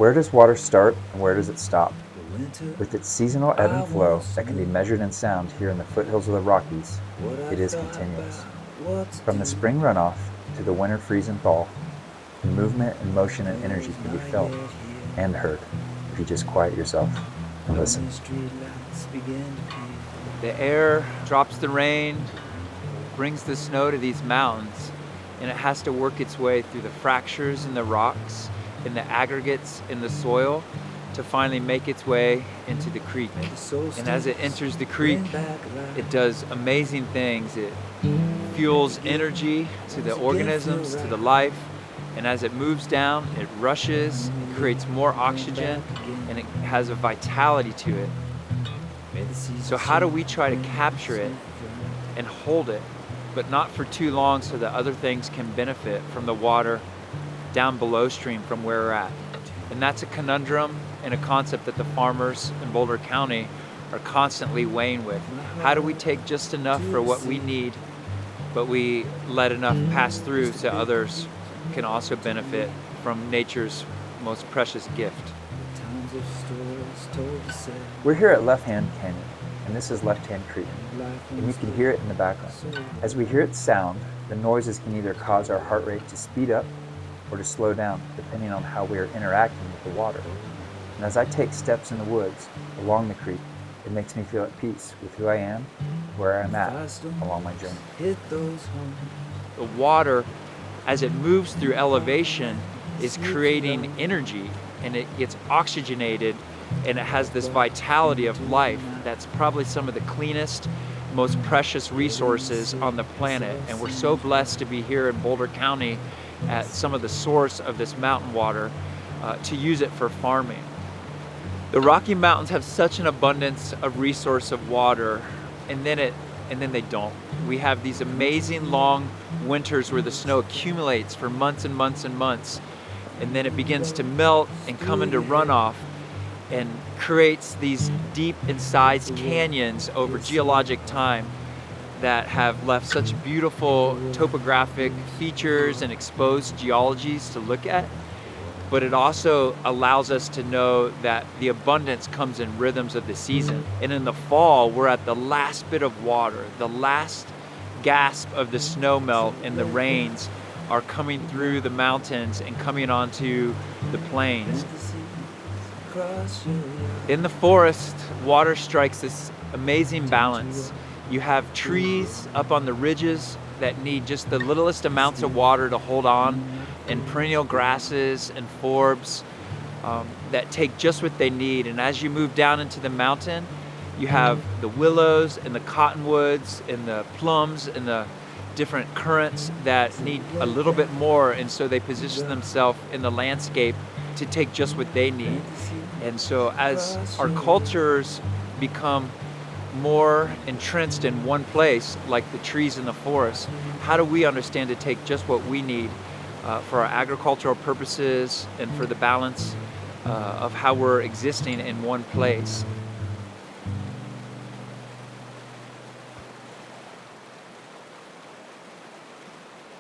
Where does water start and where does it stop? With its seasonal ebb and flow that can be measured in sound here in the foothills of the Rockies, it is continuous. From the spring runoff to the winter freeze and thaw, the movement and motion and energy can be felt and heard if you just quiet yourself and listen. The air drops the rain, brings the snow to these mountains, and it has to work its way through the fractures in the rocks, in the aggregates in the soil, to finally make its way into the creek. And as it enters the creek, it does amazing things. It fuels energy to the organisms, to the life, and as it moves down, it rushes, creates more oxygen, and it has a vitality to it. So how do we try to capture it and hold it, but not for too long so that other things can benefit from the water down below stream from where we're at? And that's a conundrum and a concept that the farmers in Boulder County are constantly weighing with. How do we take just enough for what we need, but we let enough pass through so others can also benefit from nature's most precious gift? We're here at Left Hand Canyon, and this is Left Hand Creek, and you can hear it in the background. As we hear its sound, the noises can either cause our heart rate to speed up or to slow down, depending on how we are interacting with the water. And as I take steps in the woods along the creek, it makes me feel at peace with who I am, where I'm at along my journey. The water, as it moves through elevation, is creating energy, and it gets oxygenated, and it has this vitality of life that's probably some of the cleanest, most precious resources on the planet. And we're so blessed to be here in Boulder County at some of the source of this mountain water to use it for farming. The Rocky Mountains have such an abundance of resource of water, and then they don't. We have these amazing long winters where the snow accumulates for months and months and months, and then it begins to melt and come into runoff and creates these deep incised canyons over geologic time that have left such beautiful topographic features and exposed geologies to look at. But it also allows us to know that the abundance comes in rhythms of the season. And in the fall, we're at the last bit of water, the last gasp of the snow melt, and the rains are coming through the mountains and coming onto the plains. In the forest, water strikes this amazing balance. You have trees up on the ridges that need just the littlest amounts of water to hold on, and perennial grasses and forbs that take just what they need. And as you move down into the mountain, you have the willows and the cottonwoods and the plums and the different currants that need a little bit more, and so they position themselves in the landscape to take just what they need. And so as our cultures become more entrenched in one place, like the trees in the forest, how do we understand to take just what we need for our agricultural purposes and for the balance of how we're existing in one place?